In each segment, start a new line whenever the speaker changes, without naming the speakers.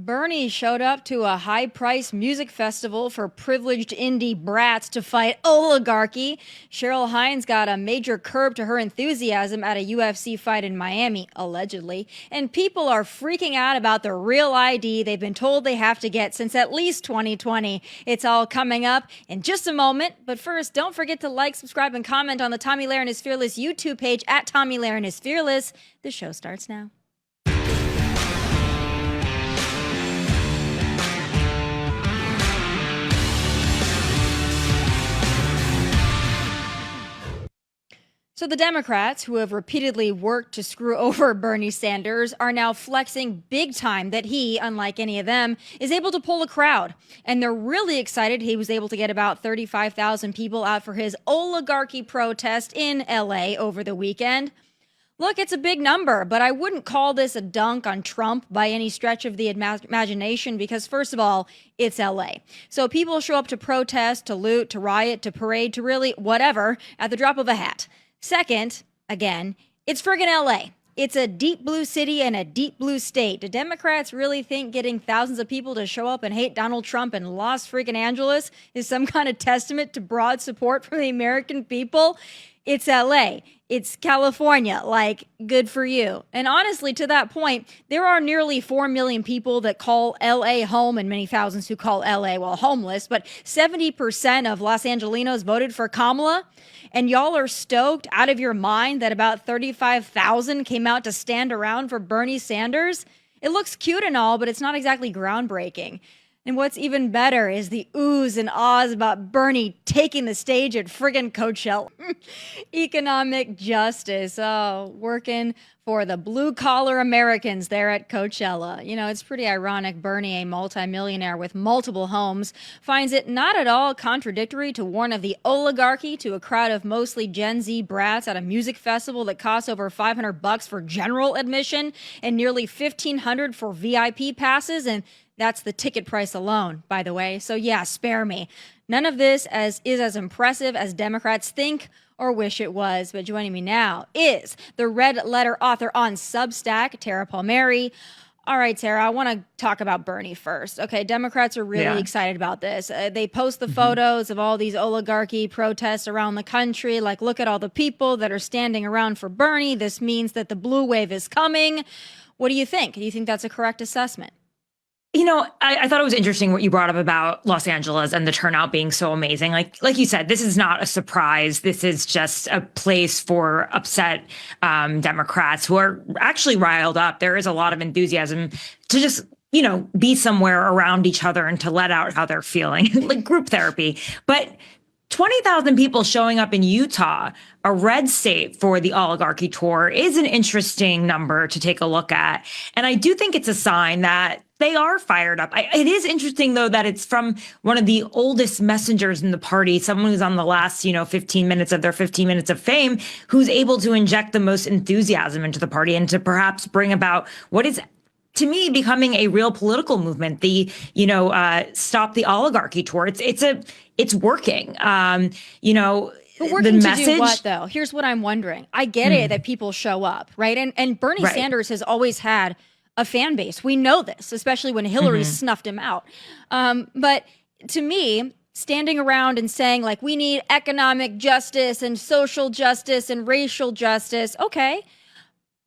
Bernie showed up to a high priced music festival for privileged indie brats to fight oligarchy. Cheryl Hines got a major curb to her enthusiasm at a UFC fight in Miami, allegedly. And people are freaking out about the real ID they've been told they have to get since at least 2020. It's all coming up in just a moment. But first, don't forget to like, subscribe, and comment on the Tomi Lahren is Fearless YouTube page at Tomi Lahren is Fearless. The show starts now. So the Democrats, who have repeatedly worked to screw over Bernie Sanders, are now flexing big time that he, unlike any of them, is able to pull a crowd. And they're really excited he was able to get about 35,000 people out for his oligarchy protest in LA over the weekend. Look, it's a big number, but I wouldn't call this a dunk on Trump by any stretch of the imagination because, first of all, it's LA. So people show up to protest, to loot, to riot, to parade, to really whatever at the drop of a hat. Second, again, it's friggin' LA. It's a deep blue city and a deep blue state. Do Democrats really think getting thousands of people to show up and hate Donald Trump in Los freaking Angeles is some kind of testament to broad support from the American people? It's LA. It's California. Like, good for you. And honestly, to that point, there are nearly 4 million people that call LA home and many thousands who call LA, well, homeless. But 70% of Los Angelinos voted for Kamala. And y'all are stoked out of your mind that about 35,000 came out to stand around for Bernie Sanders. It looks cute and all, but it's not exactly groundbreaking. And what's even better is the oohs and ahs about Bernie taking the stage at friggin' Coachella. Economic justice, working for the blue-collar Americans there at Coachella. You know, it's pretty ironic Bernie, a multimillionaire with multiple homes, finds it not at all contradictory to warn of the oligarchy to a crowd of mostly Gen Z brats at a music festival that costs over $500 for general admission and nearly $1,500 for VIP passes, and that's the ticket price alone, by the way. So yeah, spare me. None of this is as impressive as Democrats think or wish it was. But joining me now is the red letter author on Substack, Tara Palmeri. All right, Tara, I want to talk about Bernie first. Okay, Democrats are really excited about this. They post the photos of all these oligarchy protests around the country. Like, look at all the people that are standing around for Bernie. This means that the blue wave is coming. What do you think? Do you think that's a correct assessment?
You know, I thought it was interesting what you brought up about Los Angeles and the turnout being so amazing. Like you said, this is not a surprise. This is just a place for upset Democrats who are actually riled up. There is a lot of enthusiasm to just, you know, be somewhere around each other and to let out how they're feeling, like group therapy. But 20,000 people showing up in Utah, a red state for the oligarchy tour, is an interesting number to take a look at. And I do think it's a sign that they are fired up. It is interesting, though, that it's from one of the oldest messengers in the party, someone who's on the last, 15 minutes of their 15 minutes of fame, who's able to inject the most enthusiasm into the party and to perhaps bring about what is, to me, becoming a real political movement. The, Stop the Oligarchy tour. It's working.
But working the message, to do what, though? Here's what I'm wondering. I get it that people show up, right? And Bernie Sanders has always had a fan base. We know this, especially when Hillary snuffed him out. But to me, standing around and saying, like, we need economic justice and social justice and racial justice, okay.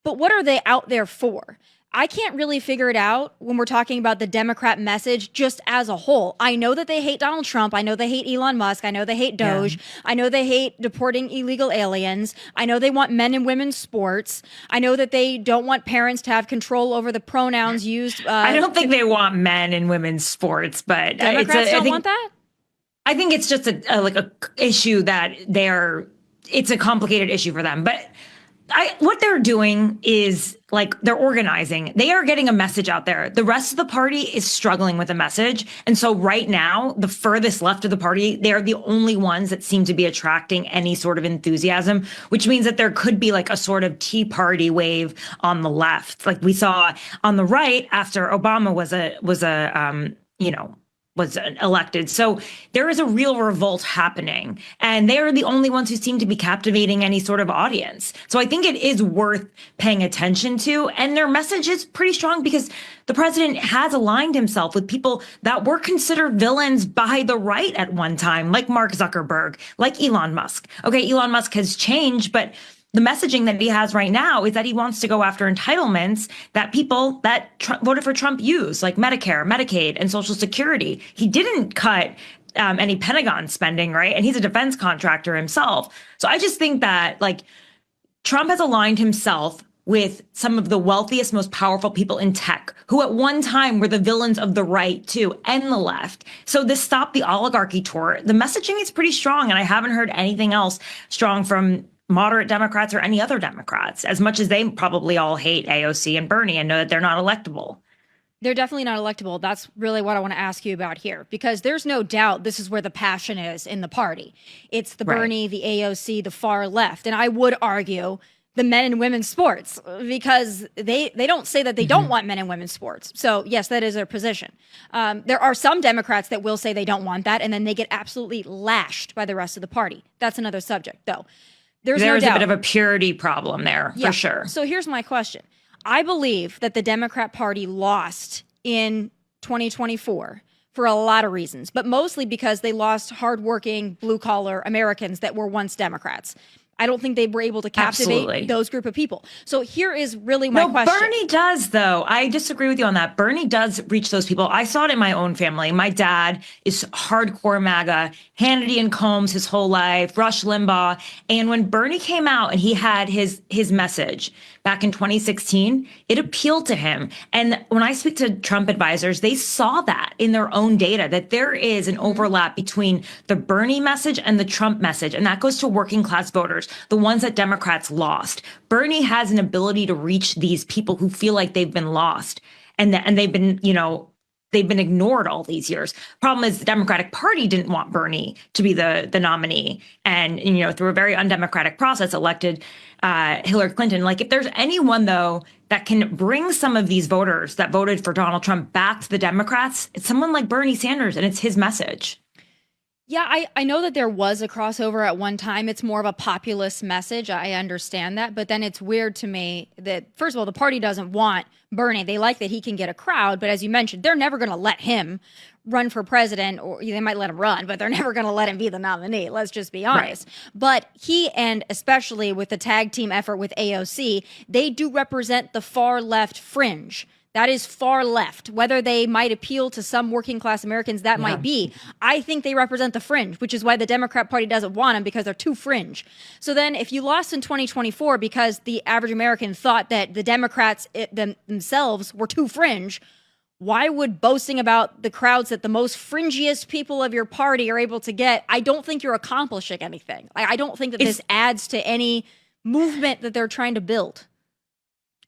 But what are they out there for? I can't really figure it out when we're talking about the Democrat message just as a whole. I know that they hate Donald Trump. I know they hate Elon Musk. I know they hate Doge. Yeah. I know they hate deporting illegal aliens. I know they want men and women's sports. I know that they don't want parents to have control over the pronouns used.
I don't think they want men and women's sports, but
Democrats don't want that?
I think it's just a issue that it's a complicated issue for them. But what they're doing is, like, they're organizing. They are getting a message out there. The rest of the party is struggling with a message. And so right now, the furthest left of the party, they are the only ones that seem to be attracting any sort of enthusiasm, which means that there could be like a sort of Tea Party wave on the left. Like we saw on the right after Obama was was elected. So there is a real revolt happening, and they are the only ones who seem to be captivating any sort of audience. So I think it is worth paying attention to. And their message is pretty strong because the president has aligned himself with people that were considered villains by the right at one time, like Mark Zuckerberg, like Elon Musk. Okay, Elon Musk has changed, but the messaging that he has right now is that he wants to go after entitlements that people that voted for Trump use, like Medicare, Medicaid, and Social Security. He didn't cut any Pentagon spending, right? And he's a defense contractor himself. So I just think that Trump has aligned himself with some of the wealthiest, most powerful people in tech, who at one time were the villains of the right too, and the left. So this Stop the Oligarchy tour, the messaging is pretty strong, and I haven't heard anything else strong from moderate Democrats or any other Democrats, as much as they probably all hate AOC and Bernie and know that they're not electable.
They're definitely not electable. That's really what I want to ask you about here, because there's no doubt this is where the passion is in the party. It's the Bernie, the AOC, the far left. And I would argue the men and women's sports, because they don't say that they don't want men and women's sports. So yes, that is their position. There are some Democrats that will say they don't want that, and then they get absolutely lashed by the rest of the party. That's another subject, though. There's no doubt.
A bit of a purity problem there, for sure.
So here's my question. I believe that the Democrat Party lost in 2024 for a lot of reasons, but mostly because they lost hardworking, blue-collar Americans that were once Democrats. I don't think they were able to captivate those group of people. So here is really my question.
Bernie does, though. I disagree with you on that. Bernie does reach those people. I saw it in my own family. My dad is hardcore MAGA, Hannity and Combs his whole life, Rush Limbaugh. And when Bernie came out and he had his message back in 2016, it appealed to him. And when I speak to Trump advisors, they saw that in their own data, that there is an overlap between the Bernie message and the Trump message. And that goes to working class voters, the ones that Democrats lost. Bernie has an ability to reach these people who feel like they've been lost and they've been, they've been ignored all these years. Problem is the Democratic Party didn't want Bernie to be the nominee. And, through a very undemocratic process, elected Hillary Clinton. If there's anyone, though, that can bring some of these voters that voted for Donald Trump back to the Democrats, it's someone like Bernie Sanders, and it's his message.
Yeah, I know that there was a crossover at one time. It's more of a populist message. I understand that. But then it's weird to me that, first of all, the party doesn't want Bernie. They like that he can get a crowd. But as you mentioned, they're never going to let him run for president, or they might let him run, but they're never going to let him be the nominee. Let's just be honest. Right. But he, and especially with the tag team effort with AOC, they do represent the far left fringe. That is far left. Whether they might appeal to some working class Americans, that might be. I think they represent the fringe, which is why the Democrat Party doesn't want them, because they're too fringe. So then if you lost in 2024 because the average American thought that the Democrats themselves were too fringe, why would boasting about the crowds that the most fringiest people of your party are able to get? I don't think you're accomplishing anything. I don't think that this adds to any movement that they're trying to build.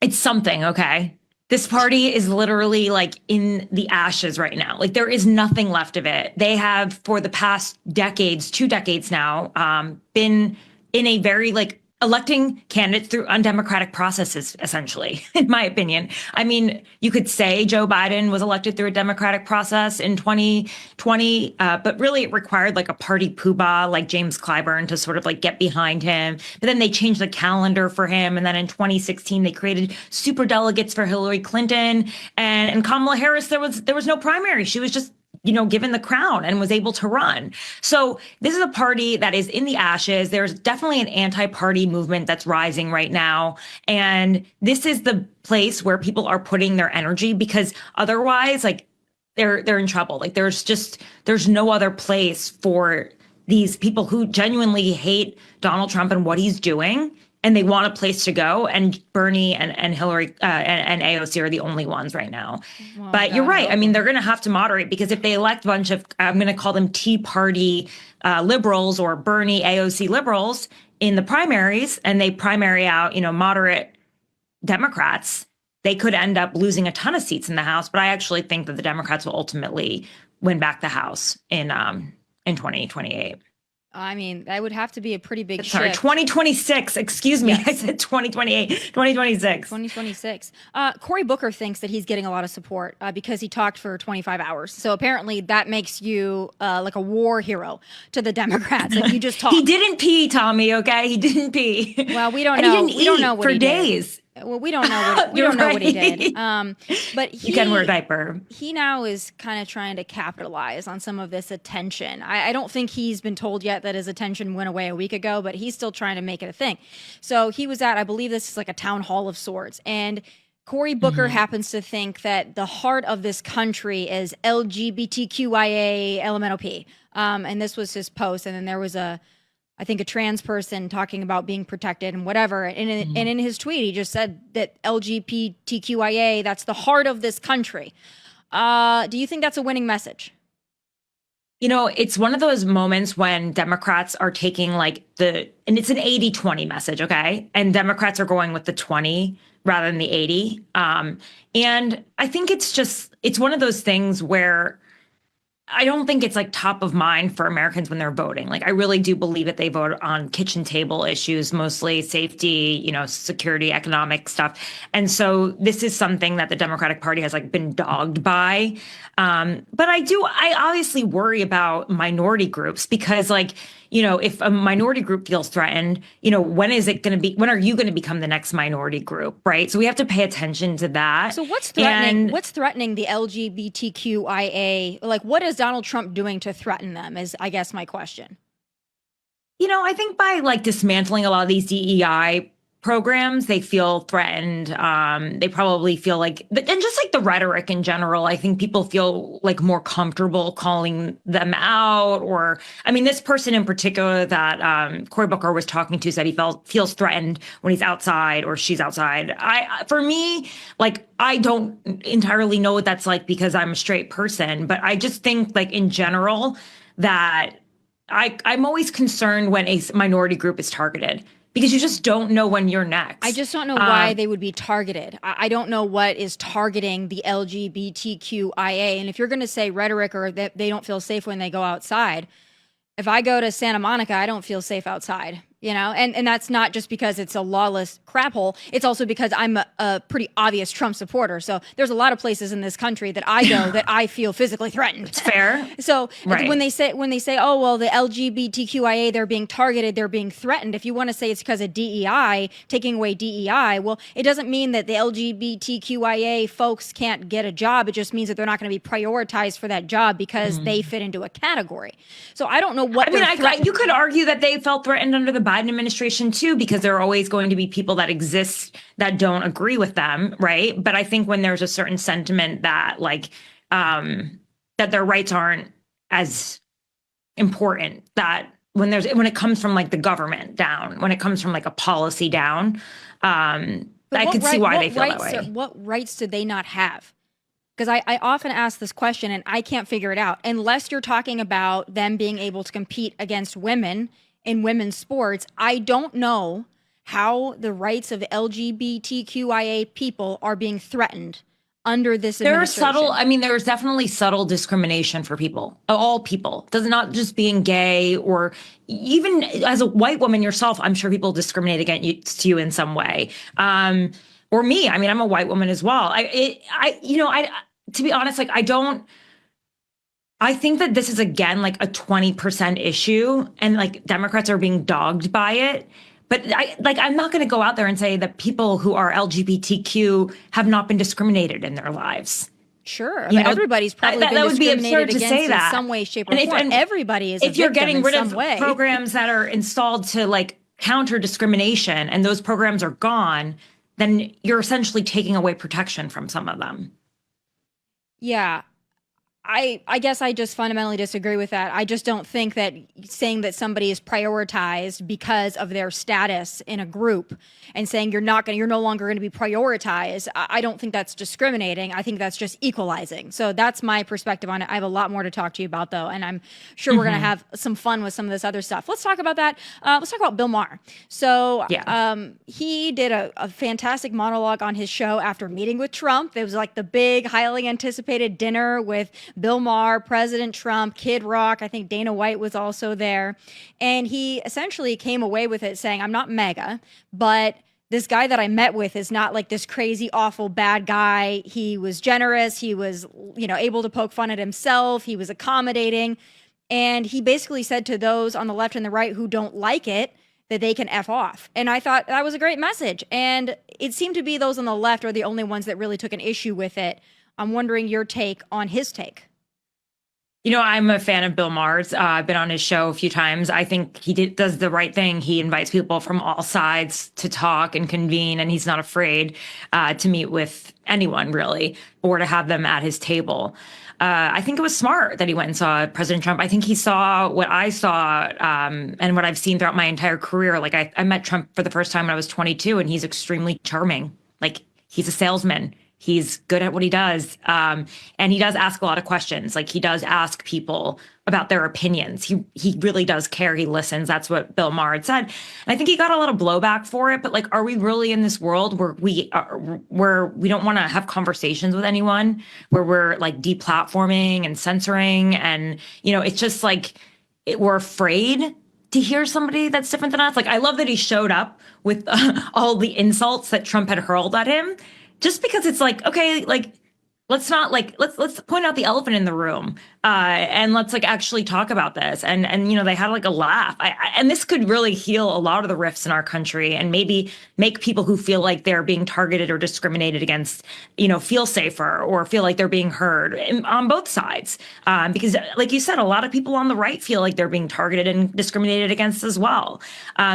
It's something, okay? This party is literally in the ashes right now. There is nothing left of it. They have, for the past decades, 2 decades now, been in a very electing candidates through undemocratic processes, essentially, in my opinion. I mean, you could say Joe Biden was elected through a democratic process in 2020, but really it required a party poobah like James Clyburn to sort of get behind him. But then they changed the calendar for him. And then in 2016, they created super delegates for Hillary Clinton and Kamala Harris. There was no primary. She was just given the crown and was able to run. So this is a party that is in the ashes. There's definitely an anti-party movement that's rising right now. And this is the place where people are putting their energy, because otherwise, they're in trouble. There's no other place for these people who genuinely hate Donald Trump and what he's doing, and they want a place to go. And Bernie and Hillary and AOC are the only ones right now. Well, but you're right. I mean, they're going to have to moderate, because if they elect a bunch of, I'm going to call them Tea Party liberals or Bernie AOC liberals in the primaries, and they primary out, moderate Democrats, they could end up losing a ton of seats in the House. But I actually think that the Democrats will ultimately win back the House in 2028.
I mean, that would have to be a pretty big
Sorry,
shift.
2026. Excuse me.
Yes.
I said 2028, 2026.
2026. Cory Booker thinks that he's getting a lot of support because he talked for 25 hours. So apparently that makes you like a war hero to the Democrats if you just talk.
He didn't pee, Tommy. Okay, he didn't pee.
Well, we don't
And
know.
He didn't
we don't
eat
know what
for
he
days.
did. Well, we don't know. What, we don't know what he did. But
You can wear a diaper.
He now is kind of trying to capitalize on some of this attention. I don't think he's been told yet that his attention went away a week ago, but he's still trying to make it a thing. So he was at, I believe this is like a town hall of sorts, and Cory Booker happens to think that the heart of this country is LGBTQIA LMNOP. And this was his post, and then there was I think a trans person talking about being protected and whatever. And in his tweet, he just said that LGBTQIA, that's the heart of this country. Do you think that's a winning message?
You know, it's one of those moments when Democrats are taking and it's an 80-20 message, okay? And Democrats are going with the 20 rather than the 80. And I think it's one of those things where I don't think it's like top of mind for Americans when they're voting. Like, I really do believe that they vote on kitchen table issues, mostly safety, security, economic stuff. And so this is something that the Democratic Party has been dogged by. But I obviously worry about minority groups because if a minority group feels threatened, when are you going to become the next minority group? Right. So we have to pay attention to that.
So what's threatening the LGBTQIA? What is Donald Trump doing to threaten them is, I guess, my question.
I think by dismantling a lot of these DEI programs, they feel threatened. They probably feel and just the rhetoric in general, I think people feel more comfortable calling them out. Or, this person in particular that Cory Booker was talking to said he feels threatened when he's outside or she's outside. For me, I don't entirely know what that's like because I'm a straight person, but I just think in general that I'm always concerned when a minority group is targeted. Because you just don't know when you're next.
I just don't know why they would be targeted. I don't know what is targeting the LGBTQIA. And if you're going to say rhetoric or that they don't feel safe when they go outside, if I go to Santa Monica, I don't feel safe outside. And that's not just because it's a lawless crap hole. It's also because I'm a pretty obvious Trump supporter. So there's a lot of places in this country that I go that I feel physically threatened.
It's fair.
So
right.
when they say, oh, well, the LGBTQIA, they're being targeted, they're being threatened. If you want to say it's because of DEI, taking away DEI, well, it doesn't mean that the LGBTQIA folks can't get a job. It just means that they're not going to be prioritized for that job because they fit into a category. So I don't know what.
You could argue that they felt threatened under the Biden administration too, because there are always going to be people that exist that don't agree with them, right? But I think when there's a certain sentiment that that their rights aren't as important, that when it comes from the government down, when it comes from a policy down, I could see why they feel that way.
What rights did they not have? Because I often ask this question and I can't figure it out. Unless you're talking about them being able to compete against women in women's sports, I don't know how the rights of LGBTQIA people are being threatened under this administration.
There's definitely subtle discrimination for people, all people. Does not just being gay or even as a white woman yourself, I'm sure people discriminate against you in some way. Or me, I'm a white woman as well. To be honest, I think that this is again a 20% issue and Democrats are being dogged by it. But I'm not going to go out there and say that people who are LGBTQ have not been discriminated in their lives.
Sure. Everybody's probably been discriminated against in some way, shape, or form. Everybody is a victim in some way. If you're getting rid of
programs that are installed to counter discrimination and those programs are gone, then you're essentially taking away protection from some of them.
Yeah. I guess I just fundamentally disagree with that. I just don't think that saying that somebody is prioritized because of their status in a group and saying you're no longer going to be prioritized, I don't think that's discriminating. I think that's just equalizing. So that's my perspective on it. I have a lot more to talk to you about though, and I'm sure we're going to have some fun with some of this other stuff. Let's talk about that. Let's talk about Bill Maher. So he did a fantastic monologue on his show after meeting with Trump. It was the big, highly anticipated dinner with Bill Maher, President Trump, Kid Rock. I think Dana White was also there. And he essentially came away with it saying, I'm not MAGA, but this guy that I met with is not like this crazy, awful, bad guy. He was generous. He was, able to poke fun at himself. He was accommodating. And he basically said to those on the left and the right who don't like it that they can F off. And I thought that was a great message. And it seemed to be those on the left are the only ones that really took an issue with it. I'm wondering your take on his take.
I'm a fan of Bill Maher's. I've been on his show a few times. I think he does the right thing. He invites people from all sides to talk and convene, and he's not afraid to meet with anyone, really, or to have them at his table. I think it was smart that he went and saw President Trump. I think he saw what I saw and what I've seen throughout my entire career. Like I met Trump for the first time when I was 22, and he's extremely charming. Like he's a salesman. He's good at what he does. And he does ask a lot of questions. Like he does ask people about their opinions. He really does care. He listens. That's what Bill Maher had said. And I think he got a lot of blowback for it. But like, are we really in this world where we don't want to have conversations with anyone, where we're like deplatforming and censoring? And, it's just like we're afraid to hear somebody that's different than us. Like, I love that he showed up with all the insults that Trump had hurled at him. Just because it's like, okay, like, let's not like, let's point out the elephant in the room and let's like actually talk about this. And they had like a laugh. And this could really heal a lot of the rifts in our country and maybe make people who feel like they're being targeted or discriminated against, feel safer or feel like they're being heard on both sides. Because like you said, a lot of people on the right feel like they're being targeted and discriminated against as well.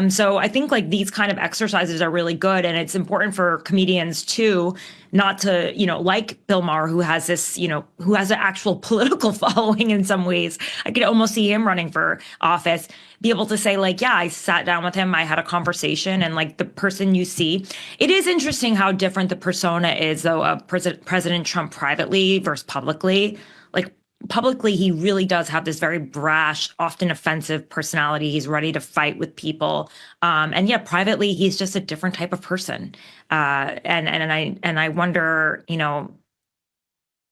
So I think like these kind of exercises are really good. And it's important for comedians too, not to, like Bill Maher, who has this, who has an actual political following in some ways. I could almost see him running for office, be able to say like, yeah, I sat down with him, I had a conversation, and like the person you see. It is interesting how different the persona is, though, of President Trump privately versus publicly. Like, publicly, he really does have this very brash, often offensive personality. He's ready to fight with people. And yeah, privately, he's just a different type of person. And I wonder,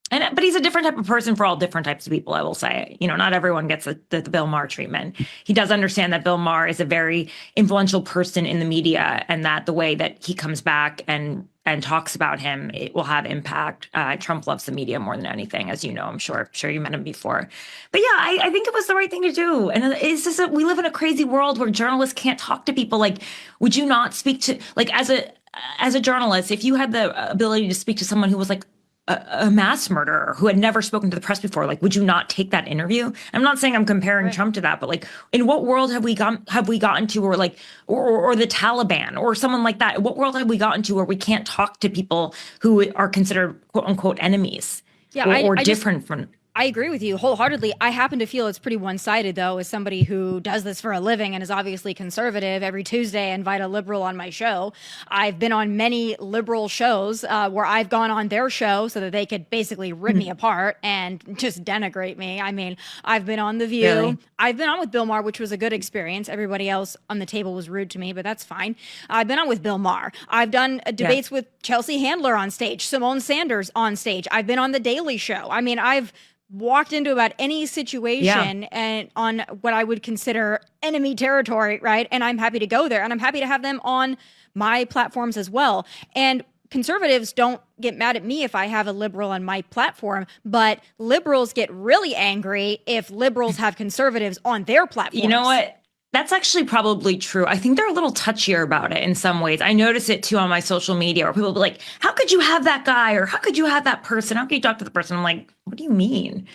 but he's a different type of person for all different types of people, I will say. Not everyone gets the Bill Maher treatment. He does understand that Bill Maher is a very influential person in the media and that the way that he comes back and talks about him, it will have impact. Trump loves the media more than anything, as you know. I'm sure you met him before. But yeah, I think it was the right thing to do. And it's just that we live in a crazy world where journalists can't talk to people. Like, would you not speak to, like, as a journalist, if you had the ability to speak to someone who was like a mass murderer who had never spoken to the press before, like, would you not take that interview? I'm not saying I'm comparing Trump to that, but like, in what world have we gotten to, or like, or the Taliban or someone like that? What world have we gotten to where we can't talk to people who are considered quote unquote enemies, or different from?
I agree with you wholeheartedly. I happen to feel it's pretty one-sided, though, as somebody who does this for a living and is obviously conservative. Every Tuesday, I invite a liberal on my show. I've been on many liberal shows where I've gone on their show so that they could basically rip me apart and just denigrate me. I mean, I've been on The View. Really? I've been on with Bill Maher, which was a good experience. Everybody else on the table was rude to me, but that's fine. I've been on with Bill Maher. I've done debates with Chelsea Handler on stage, Simone Sanders on stage. I've been on The Daily Show. I mean, I've walked into about any situation and on what I would consider enemy territory, right? And I'm happy to go there, and I'm happy to have them on my platforms as well. And conservatives don't get mad at me if I have a liberal on my platform, but liberals get really angry if liberals have conservatives on their platforms.
You know what? That's actually probably true. I think they're a little touchier about it in some ways. I notice it too on my social media where people will be like, how could you have that guy? Or how could you have that person? How could you talk to the person? I'm like, what do you mean?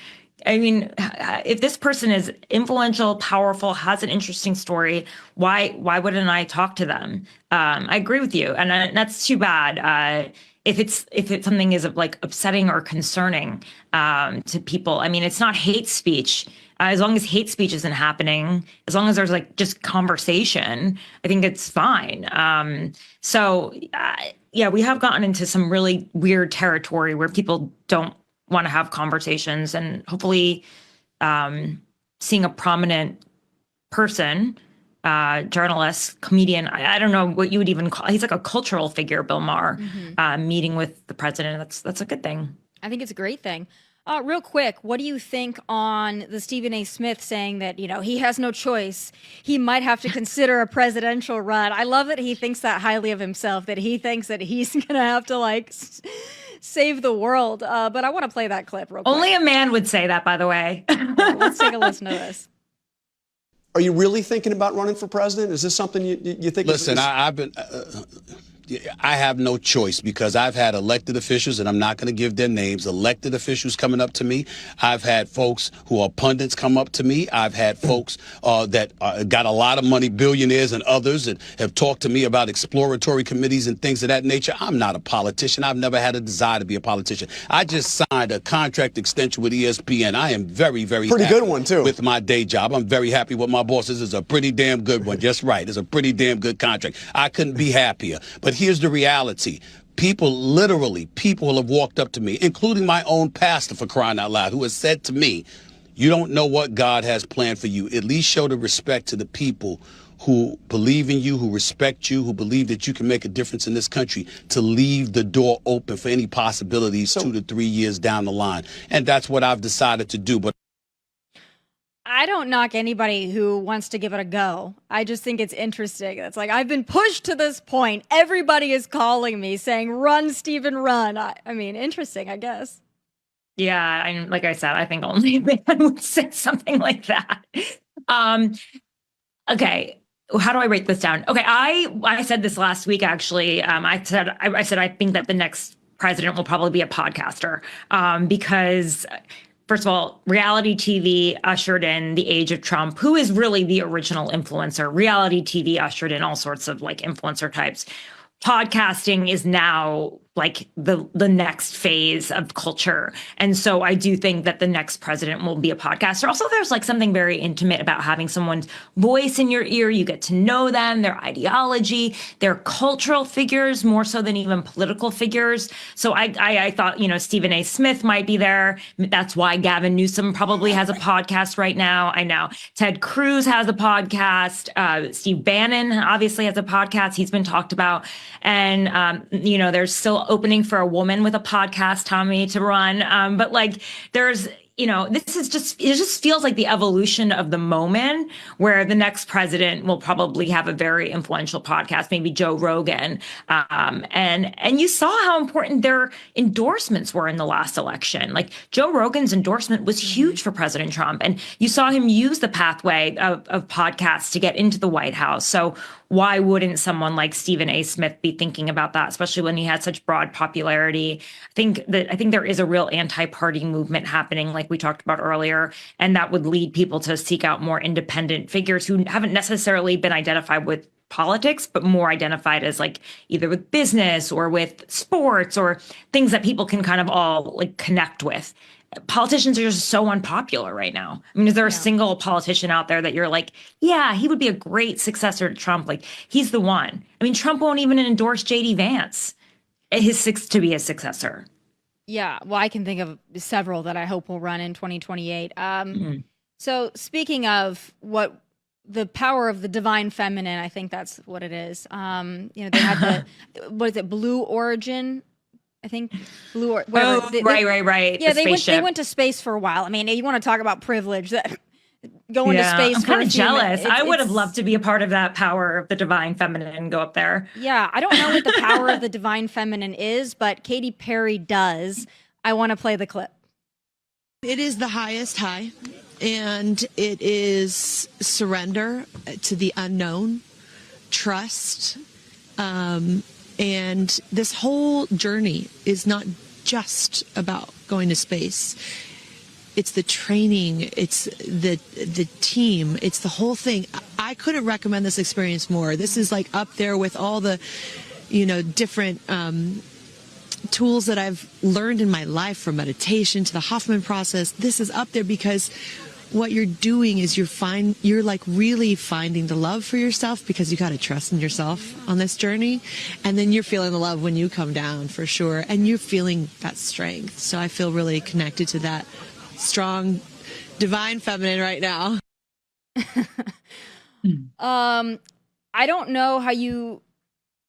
I mean, if this person is influential, powerful, has an interesting story, why wouldn't I talk to them? I agree with you. And that's too bad. If it's something is like upsetting or concerning to people, I mean, it's not hate speech. As long as hate speech isn't happening, as long as there's like just conversation, I think it's fine. Yeah, we have gotten into some really weird territory where people don't want to have conversations, and hopefully seeing a prominent person, journalist, comedian, I don't know what you would even call, he's like a cultural figure, Bill Maher, meeting with the president. That's a good thing.
I think it's a great thing. Real quick, what do you think on the Stephen A. Smith saying that, he has no choice? He might have to consider a presidential run. I love that he thinks that highly of himself, that he thinks that he's going to have to save the world. But I want to play that clip real quick.
Only a man would say that, by the way.
Yeah, let's take a listen to this.
Are you really thinking about running for president? Is this something you think?
Listen, I have no choice because I've had elected officials, and I'm not going to give their names, elected officials coming up to me. I've had folks who are pundits come up to me. I've had folks that got a lot of money, billionaires and others, that have talked to me about exploratory committees and things of that nature. I'm not a politician. I've never had a desire to be a politician. I just signed a contract extension with ESPN. I am very, very
pretty
happy
good one, too.
With my day job. I'm very happy with my bosses. It's a pretty damn good one. Just right. It's a pretty damn good contract. I couldn't be happier. But here's the reality. People have walked up to me, including my own pastor, for crying out loud, who has said to me, you don't know what God has planned for you. At least show the respect to the people who believe in you, who respect you, who believe that you can make a difference in this country, to leave the door open for any possibilities 2 to 3 years down the line. And that's what I've decided to do. But
I don't knock anybody who wants to give it a go. I just think it's interesting. It's like, I've been pushed to this point. Everybody is calling me saying, run, Stephen, run. I mean, interesting, I guess.
Yeah, and like I said, I think only a man would say something like that. Okay, how do I write this down? Okay, I said this last week, actually. I said I think that the next president will probably be a podcaster because... First of all, reality TV ushered in the age of Trump, who is really the original influencer. Reality TV ushered in all sorts of influencer types. Podcasting is now the next phase of culture. And so I do think that the next president will be a podcaster. Also, there's something very intimate about having someone's voice in your ear. You get to know them, their ideology, their cultural figures, more so than even political figures. So I thought, Stephen A. Smith might be there. That's why Gavin Newsom probably has a podcast right now. I know Ted Cruz has a podcast. Steve Bannon obviously has a podcast. He's been talked about. And, there's still opening for a woman with a podcast, Tomi, to run. But there's, this is it just feels like the evolution of the moment where the next president will probably have a very influential podcast, maybe Joe Rogan. And you saw how important their endorsements were in the last election. Joe Rogan's endorsement was huge for President Trump. And you saw him use the pathway of podcasts to get into the White House. So why wouldn't someone like Stephen A. Smith be thinking about that, especially when he had such broad popularity? I think there is a real anti-party movement happening, like we talked about earlier, and that would lead people to seek out more independent figures who haven't necessarily been identified with politics, but more identified as either with business or with sports or things that people can kind of all connect with. Politicians are just so unpopular right now. I mean, is there a single politician out there that you're yeah, he would be a great successor to Trump? He's the one. I mean, Trump won't even endorse J.D. Vance to be his successor.
Yeah, well, I can think of several that I hope will run in 2028. So speaking of the power of the divine feminine, I think that's what it is. They had what is it, Blue Origin? I think Blue or whatever.
Right.
Yeah, they went to space for a while. I mean, you want to talk about privilege, that going to space.
I'm kind of jealous. I would have loved to be a part of that power of the divine feminine and go up there.
Yeah, I don't know what the power of the divine feminine is, but Katy Perry does. I want to play the clip.
It is the highest high, and it is surrender to the unknown, trust. And this whole journey is not just about going to space. It's the training, it's the team, it's the whole thing. I couldn't recommend this experience more. This is up there with all the, different tools that I've learned in my life, from meditation to the Hoffman process. This is up there because what you're doing is you're really finding the love for yourself, because you got to trust in yourself on this journey. And then you're feeling the love when you come down, for sure. And you're feeling that strength. So I feel really connected to that strong divine feminine right now.
I don't know how you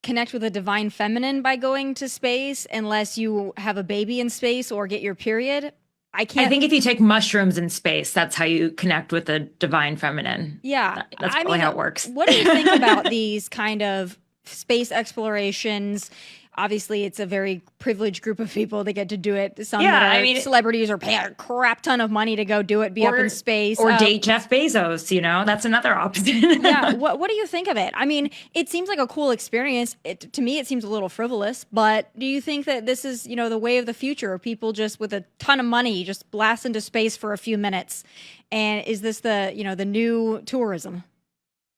connect with a divine feminine by going to space unless you have a baby in space or get your period. I can't.
I think if you take mushrooms in space, that's how you connect with the divine feminine.
Yeah.
That's probably how it works.
What do you think about these kind of space explorations? Obviously, it's a very privileged group of people that get to do it. Some that are celebrities are paying a crap ton of money to go do it, be up in space.
Or date Jeff Bezos, that's another option.
Yeah. What do you think of it? I mean, it seems like a cool experience. To me, it seems a little frivolous, but do you think that this is, the way of the future? People just with a ton of money just blast into space for a few minutes? And is this the new tourism?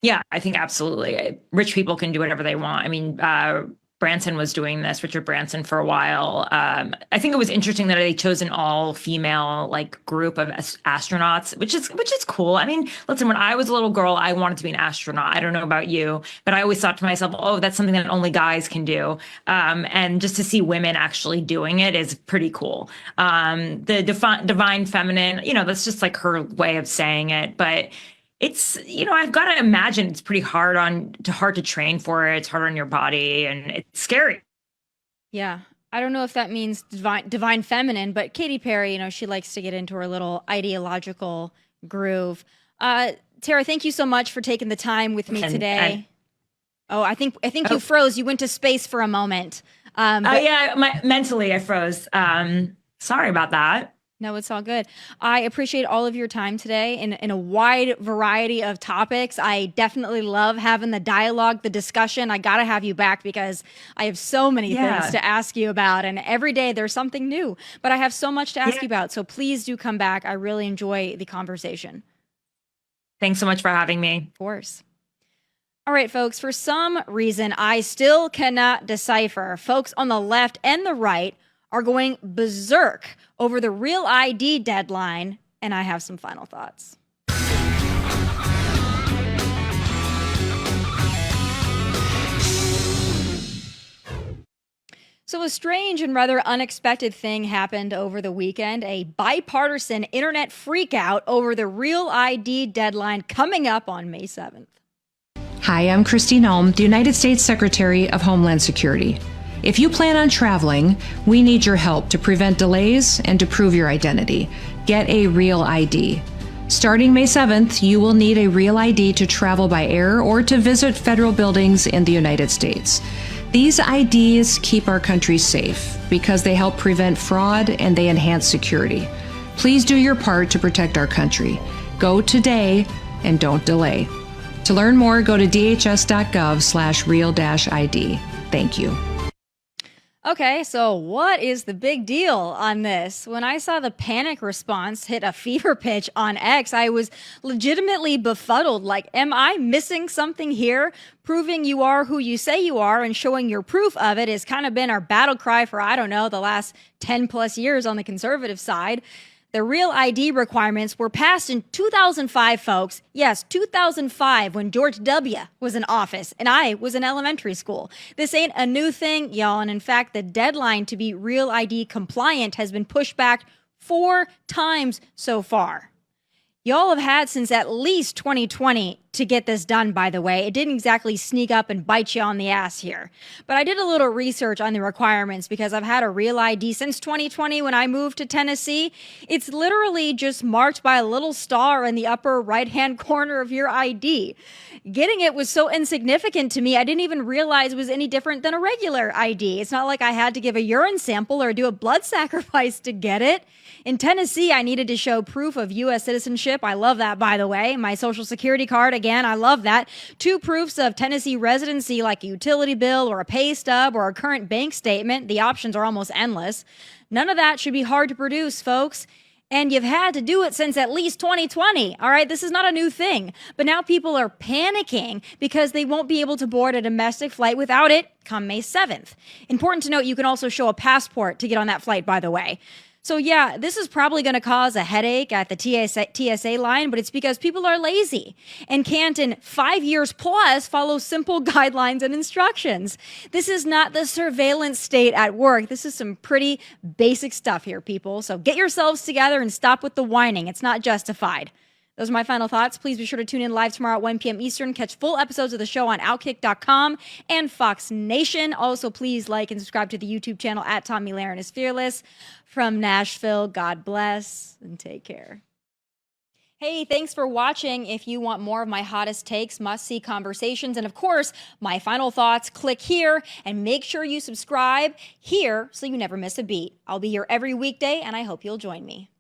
Yeah, I think absolutely. Rich people can do whatever they want. I mean, Branson was doing this, Richard Branson, for a while. I think it was interesting that they chose an all-female group of astronauts, which is cool. I mean, listen, when I was a little girl, I wanted to be an astronaut. I don't know about you, but I always thought to myself, oh, that's something that only guys can do. And just to see women actually doing it is pretty cool. The divine feminine, that's just her way of saying it, but it's, I've got to imagine it's pretty hard to train for it. It's hard on your body and it's scary.
Yeah. I don't know if that means divine feminine, but Katy Perry, she likes to get into her little ideological groove. Tara, thank you so much for taking the time with me today. I think you froze. You went to space for a moment.
Mentally I froze. Sorry about that.
No, it's all good. I appreciate all of your time today in a wide variety of topics. I definitely love having the dialogue, the discussion. I got to have you back because I have so many things to ask you about. And every day there's something new. But I have so much to ask you about. So please do come back. I really enjoy the conversation.
Thanks so much for having me.
Of course. All right, folks. For some reason, I still cannot decipher. Folks on the left and the right are going berserk over the Real ID deadline, and I have some final thoughts. So a strange and rather unexpected thing happened over the weekend, a bipartisan internet freakout over the Real ID deadline coming up on May 7th.
Hi, I'm Christine Holm, the United States Secretary of Homeland Security. If you plan on traveling, we need your help to prevent delays and to prove your identity. Get a Real ID. Starting May 7th, you will need a Real ID to travel by air or to visit federal buildings in the United States. These IDs keep our country safe because they help prevent fraud and they enhance security. Please do your part to protect our country. Go today and don't delay. To learn more, go to dhs.gov/real-ID. Thank you.
Okay, so what is the big deal on this? When I saw the panic response hit a fever pitch on X, I was legitimately befuddled. Am I missing something here? Proving you are who you say you are and showing your proof of it has kind of been our battle cry for, the last 10 plus years on the conservative side. The Real ID requirements were passed in 2005, folks. Yes, 2005, when George W. was in office and I was in elementary school. This ain't a new thing, y'all. And in fact, the deadline to be Real ID compliant has been pushed back 4 times so far. Y'all have had since at least 2020 to get this done, by the way. It didn't exactly sneak up and bite you on the ass here. But I did a little research on the requirements because I've had a Real ID since 2020 when I moved to Tennessee. It's literally just marked by a little star in the upper right-hand corner of your ID. Getting it was so insignificant to me, I didn't even realize it was any different than a regular ID. It's not like I had to give a urine sample or do a blood sacrifice to get it. In Tennessee, I needed to show proof of U.S. citizenship. I love that, by the way. My social security card, again, I love that. 2 proofs of Tennessee residency, like a utility bill or a pay stub or a current bank statement. The options are almost endless. None of that should be hard to produce, folks. And you've had to do it since at least 2020. All right, this is not a new thing. But now people are panicking because they won't be able to board a domestic flight without it come May 7th. Important to note, you can also show a passport to get on that flight, by the way. So yeah, this is probably going to cause a headache at the TSA line, but it's because people are lazy and can't in 5 years plus follow simple guidelines and instructions. This is not the surveillance state at work. This is some pretty basic stuff here, people. So get yourselves together and stop with the whining. It's not justified. Those are my final thoughts. Please be sure to tune in live tomorrow at 1 p.m. Eastern. Catch full episodes of the show on outkick.com and Fox Nation. Also, please like and subscribe to the YouTube channel at Tomi Lahren is Fearless. From Nashville, God bless and take care. Hey, thanks for watching. If you want more of my hottest takes, must-see conversations, and of course, my final thoughts, click here and make sure you subscribe here so you never miss a beat. I'll be here every weekday, and I hope you'll join me.